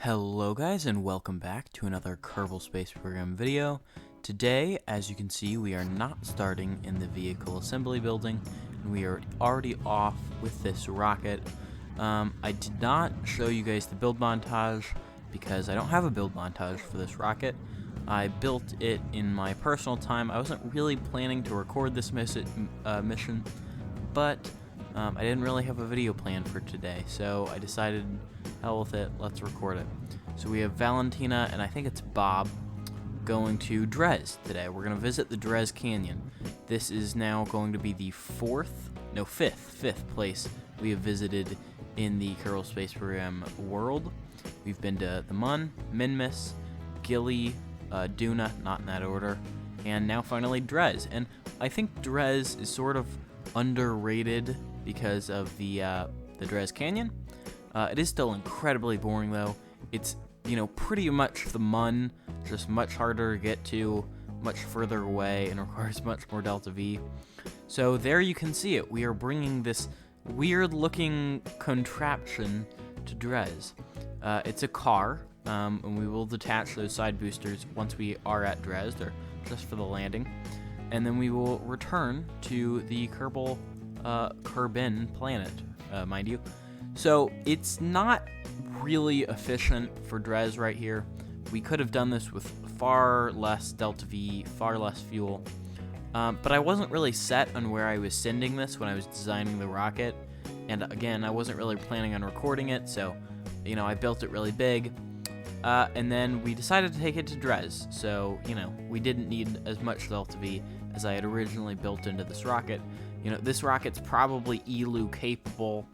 Hello guys, and welcome back to another Kerbal Space Program video. Today, as you can see, we are not starting in the vehicle assembly building, and we are already off with this rocket. I did not show you guys the build montage because I don't have a build montage for this rocket. I built it in my personal time. I wasn't really planning to record this mission, but I didn't really have a video plan for today, so I decided, hell with it, let's record it. So we have Valentina, and I think it's Bob, going to Dres today. We're going to visit the Dres Canyon. This is now going to be the fifth place we have visited in the Kerbal Space Program world. We've been to the Mun, Minmus, Gilly, Duna, not in that order, and now finally Dres. And I think Dres is sort of underrated because of the Dres Canyon. It is still incredibly boring though. It's, pretty much the Mun, just much harder to get to, much further away, and requires much more Delta V. So there you can see it. We are bringing this weird looking contraption to Dres. It's a car, and we will detach those side boosters once we are at Dres. They're just for the landing. And then we will return to the Kerbin planet, mind you. So it's not really efficient for Dres right here. We could have done this with far less Delta V, far less fuel. But I wasn't really set on where I was sending this when I was designing the rocket. And again, I wasn't really planning on recording it, so, I built it really big. And then we decided to take it to Dres. So, we didn't need as much Delta V as I had originally built into this rocket. This rocket's probably ELU capable,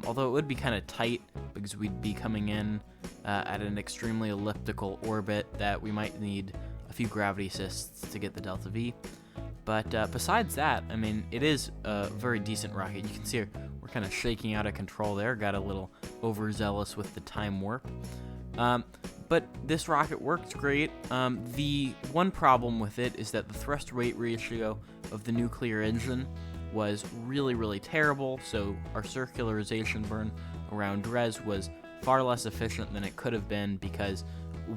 although it would be kind of tight because we'd be coming in at an extremely elliptical orbit that we might need a few gravity assists to get the Delta V. But besides that, it is a very decent rocket. You can see we're kind of shaking out of control there. Got a little overzealous with the time warp. But this rocket works great. The one problem with it is that the thrust-weight ratio of the nuclear engine was really, really terrible, so our circularization burn around Dres was far less efficient than it could have been because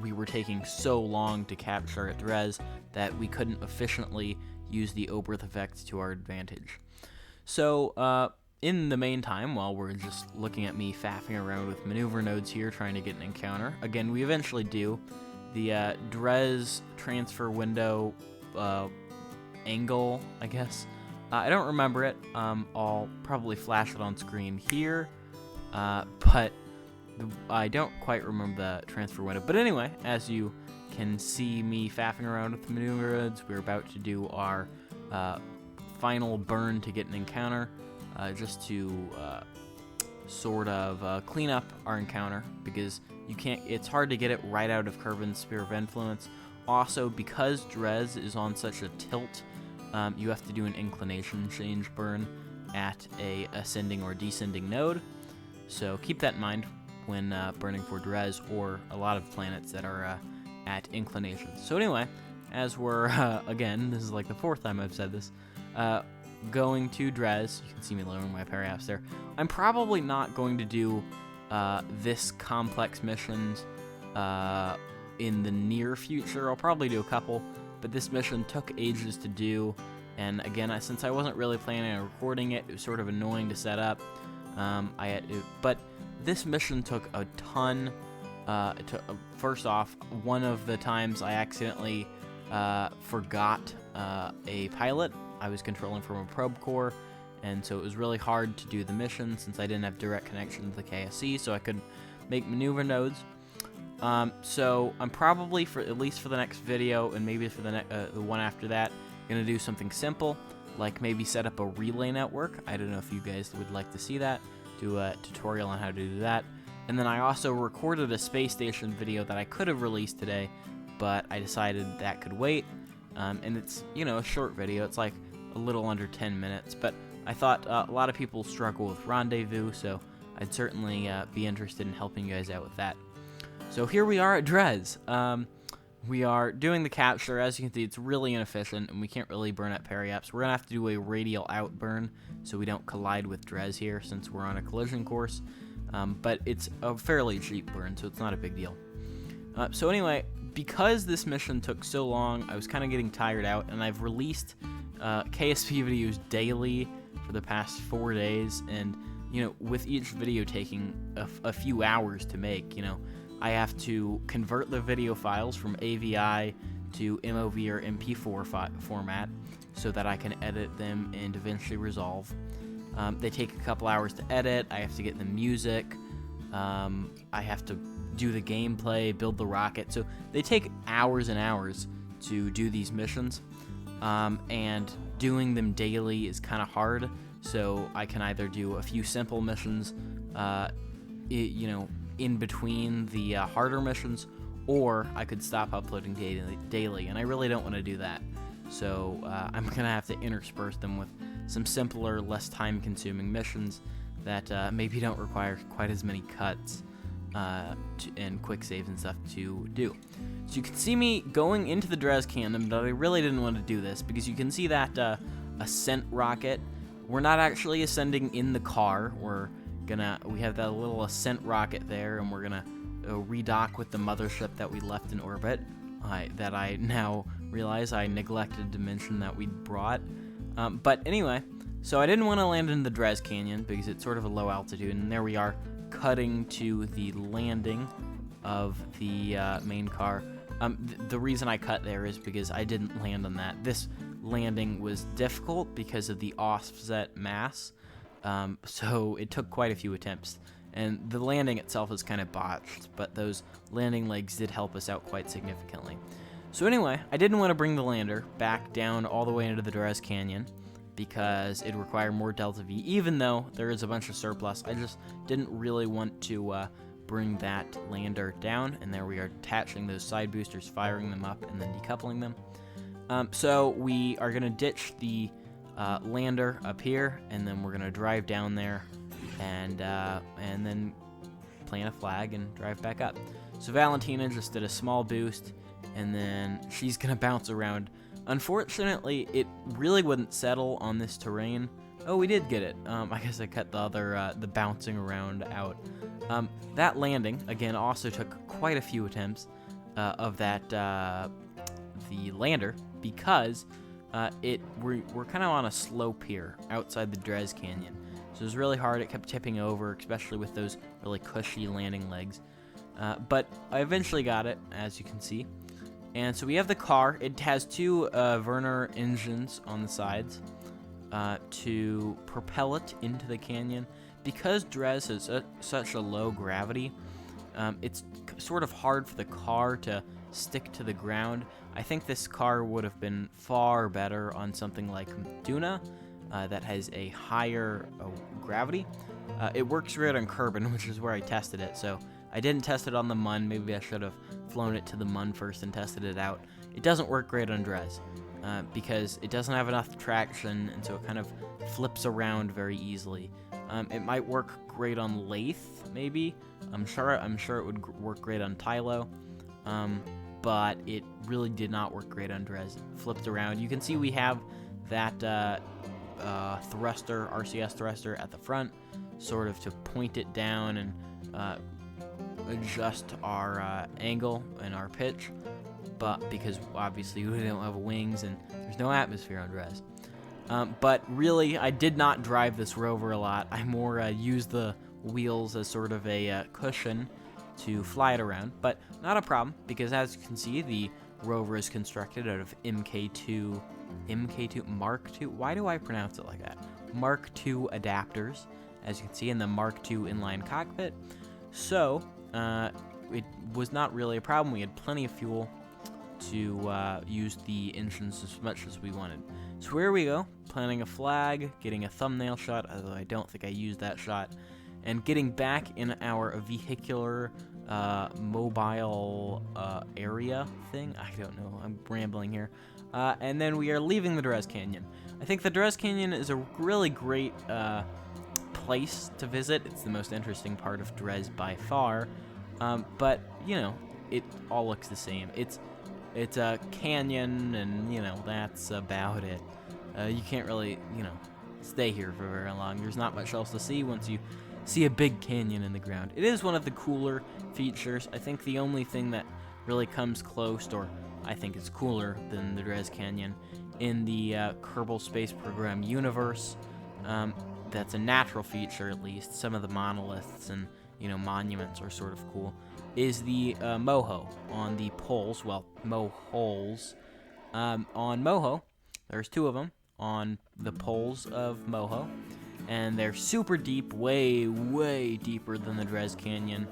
we were taking so long to capture at Dres that we couldn't efficiently use the Oberth effect to our advantage. So, in the meantime, while we're just looking at me faffing around with maneuver nodes here trying to get an encounter, again, we eventually do, the Dres transfer window angle, I guess. I don't remember it. I'll probably flash it on screen here, but I don't quite remember the transfer window. But anyway, as you can see me faffing around with the maneuver nodes, we're about to do our final burn to get an encounter, just to sort of clean up our encounter, because it's hard to get it right out of Kerbin's Sphere of Influence. Also, because Dres is on such a tilt, you have to do an inclination change burn at a ascending or descending node. So keep that in mind when burning for Dres or a lot of planets that are at inclinations. So anyway, as we're, again, this is like the fourth time I've said this, going to Dres, you can see me lowering my periaps there. I'm probably not going to do this complex missions in the near future. I'll probably do a couple, but this mission took ages to do, and again, since I wasn't really planning on recording it, it was sort of annoying to set up. But this mission took a ton. First off, one of the times I accidentally forgot a pilot. I was controlling from a probe core, and so it was really hard to do the mission since I didn't have direct connection to the KSC, so I couldn't make maneuver nodes. So I'm probably, at least for the next video, and maybe for the one after that, gonna do something simple, like maybe set up a relay network. I don't know if you guys would like to see that. Do a tutorial on how to do that. And then I also recorded a space station video that I could have released today, but I decided that could wait. And it's, a short video. It's like a little under 10 minutes, but I thought a lot of people struggle with Rendezvous, so I'd certainly be interested in helping you guys out with that. So here we are at Dres. We are doing the capture. As you can see, it's really inefficient, and we can't really burn at periaps. We're going to have to do a radial out burn so we don't collide with Dres here since we're on a collision course. but it's a fairly cheap burn, so it's not a big deal. So anyway, because this mission took so long, I was kind of getting tired out, and I've released KSP videos daily for the past 4 days, and with each video taking a few hours to make, I have to convert the video files from AVI to MOV or MP4 format so that I can edit them and eventually resolve. They take a couple hours to edit. I have to get the music. I have to do the gameplay, build the rocket. So they take hours and hours to do these missions, and doing them daily is kind of hard. So I can either do a few simple missions, in between the harder missions, or I could stop uploading daily, and I really don't want to do that. So I'm gonna have to intersperse them with some simpler, less time-consuming missions that maybe don't require quite as many cuts and quick saves and stuff to do. So you can see me going into the Dres Canyon, but I really didn't want to do this because you can see that ascent rocket. We're not actually ascending in the car. We have that little ascent rocket there, and we're gonna redock with the mothership that we left in orbit. That I now realize I neglected to mention that we brought. But anyway, so I didn't want to land in the Dres Canyon because it's sort of a low altitude, and there we are cutting to the landing of the main car. The reason I cut there is because I didn't land on that. This landing was difficult because of the offset mass, so it took quite a few attempts. And the landing itself is kind of botched, but those landing legs did help us out quite significantly. So anyway, I didn't want to bring the lander back down all the way into the Dres Canyon because it'd require more Delta V, even though there is a bunch of surplus. I just didn't really want to bring that lander down, and there we are attaching those side boosters, firing them up, and then decoupling them. So we are going to ditch the lander up here, and then we're going to drive down there and then plant a flag and drive back up. So Valentina just did a small boost, and then she's gonna bounce around. Unfortunately, it really wouldn't settle on this terrain. Oh, we did get it. I guess I cut the other the bouncing around out. That landing again also took quite a few attempts of that the lander because we're kind of on a slope here outside the Dres Canyon. So it was really hard. It kept tipping over, especially with those really cushy landing legs. But I eventually got it, as you can see. And so we have the car. It has two Werner engines on the sides to propel it into the canyon. Because Dres has such a low gravity, it's sort of hard for the car to stick to the ground. I think this car would have been far better on something like Duna, that has a higher gravity. It works great on Kerbin, which is where I tested it, so I didn't test it on the Mun. Maybe I should have flown it to the Mun first and tested it out. It doesn't work great on Dres because it doesn't have enough traction, and so it kind of flips around very easily. It might work great on Lathe, maybe. I'm sure it would work great on Tylo, but it really did not work great on Dres. It flipped around. You can see we have that thruster, RCS thruster at the front, sort of to point it down and adjust our angle and our pitch, but because obviously we don't have wings and there's no atmosphere on Dres. But really, I did not drive this Rover a lot. I more used the wheels as sort of a cushion to fly it around, but not a problem because as you can see, the Rover is constructed out of MK2 Mark II. Why do I pronounce it like that? Mark II adapters, as you can see, in the Mark II inline cockpit. So it was not really a problem. We had plenty of fuel to use the engines as much as we wanted. So here we go, planting a flag, getting a thumbnail shot, although I don't think I used that shot, and getting back in our vehicular mobile area thing. I don't know, I'm rambling here. And then we are leaving the Dres Canyon. I think the Dres Canyon is a really great place to visit. It's the most interesting part of Dres by far. But, it all looks the same. It's a canyon, and, that's about it. You can't really, stay here for very long. There's not much else to see once you see a big canyon in the ground. It is one of the cooler features. I think the only thing that really comes close, or I think it's cooler than the Dres Canyon, in the Kerbal Space Program universe, that's a natural feature at least. Some of the monoliths and monuments are sort of cool. Is the moho on the poles? Well, moholes. On Moho, there's 2 of them on the poles of Moho, and they're super deep, way, way deeper than the Dres Canyon,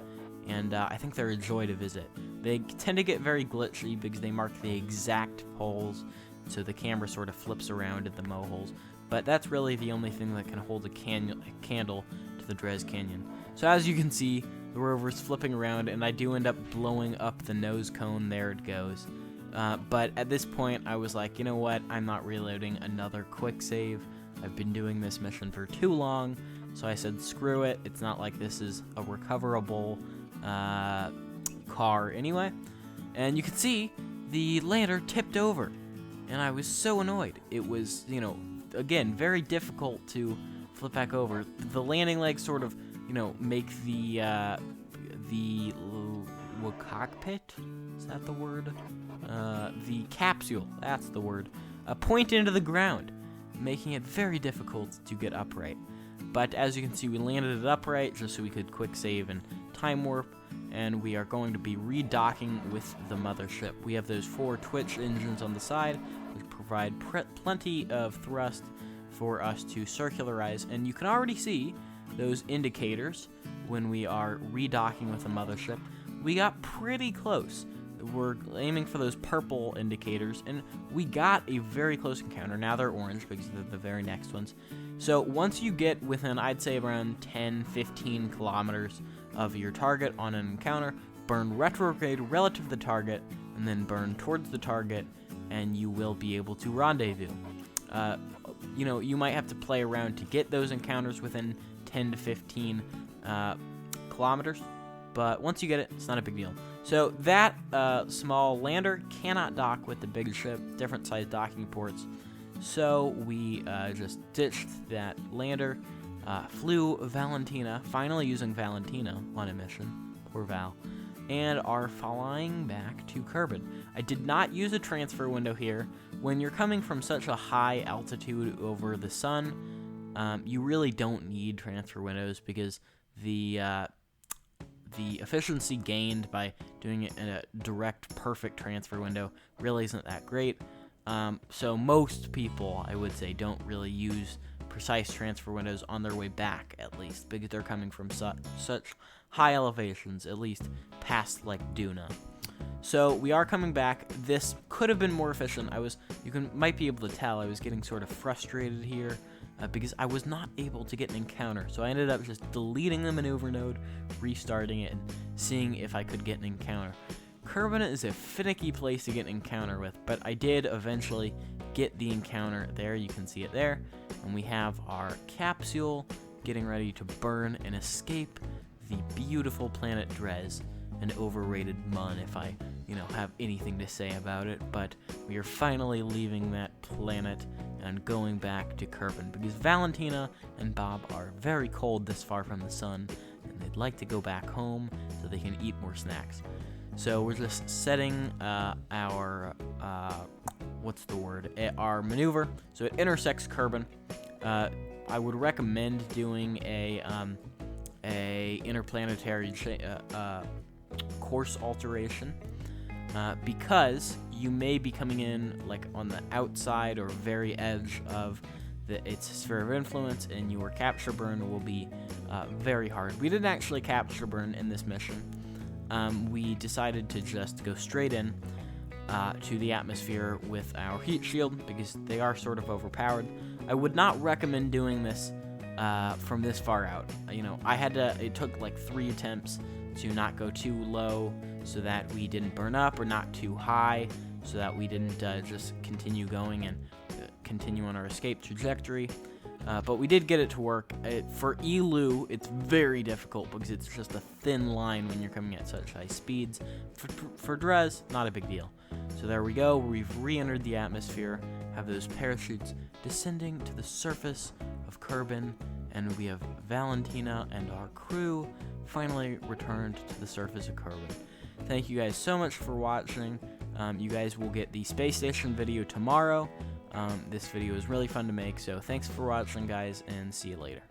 and I think they're a joy to visit. They tend to get very glitchy because they mark the exact poles, so the camera sort of flips around at the moholes, but that's really the only thing that can hold a candle to the Dres Canyon. So as you can see, the rover's flipping around, and I do end up blowing up the nose cone. There it goes. But at this point, I was like, you know what? I'm not reloading another quick save. I've been doing this mission for too long, so I said, screw it. It's not like this is a recoverable car anyway. And you can see the lander tipped over, and I was so annoyed. It was, again, very difficult to flip back over. The landing legs sort of, make the cockpit, is that the word? The capsule, that's the word, point into the ground, making it very difficult to get upright. But as you can see, we landed it upright just so we could quick save and time warp, and we are going to be redocking with the mothership. We have those 4 Twitch engines on the side, which provide plenty of thrust for us to circularize, and you can already see those indicators when we are redocking with the mothership. We got pretty close. We're aiming for those purple indicators, and we got a very close encounter. Now they're orange because they're the very next ones. So once you get within, I'd say, around 10-15 kilometers of your target on an encounter, burn retrograde relative to the target, and then burn towards the target, and you will be able to rendezvous. You might have to play around to get those encounters within 10 to 15 kilometers, but once you get it, it's not a big deal. So that small lander cannot dock with the big ship, different size docking ports. So we just ditched that lander, flew Valentina, finally using Valentina on a mission, poor Val, and are flying back to Kerbin. I did not use a transfer window here. When you're coming from such a high altitude over the sun, you really don't need transfer windows because the efficiency gained by doing it in a direct, perfect transfer window really isn't that great. So most people, I would say, don't really use precise transfer windows on their way back, at least, because they're coming from such high elevations, at least past, like, Duna. So we are coming back. This could have been more efficient. Might be able to tell I was getting sort of frustrated here because I was not able to get an encounter. So I ended up just deleting the maneuver node, restarting it, and seeing if I could get an encounter. Kerbin is a finicky place to get an encounter with, but I did eventually get the encounter there. You can see it there. And we have our capsule getting ready to burn and escape the beautiful planet Dres, an overrated mun if I, have anything to say about it, but we are finally leaving that planet and going back to Kerbin because Valentina and Bob are very cold this far from the sun, and they'd like to go back home so they can eat more snacks. So we're just setting our maneuver so it intersects Kerbin. I would recommend doing a interplanetary course alteration because you may be coming in like on the outside or very edge of its sphere of influence, and your capture burn will be very hard. We didn't actually capture burn in this mission. We decided to just go straight in to the atmosphere with our heat shield because they are sort of overpowered. I would not recommend doing this from this far out. It took like 3 attempts to not go too low so that we didn't burn up, or not too high so that we didn't just continue going and continue on our escape trajectory. But we did get it to work. For Elu, it's very difficult because it's just a thin line when you're coming at such high speeds. For Dres, not a big deal. So there we go. We've re-entered the atmosphere, have those parachutes descending to the surface of Kerbin, and we have Valentina and our crew finally returned to the surface of Kerbin. Thank you guys so much for watching. You guys will get the space station video tomorrow. This video is really fun to make, so thanks for watching, guys, and see you later.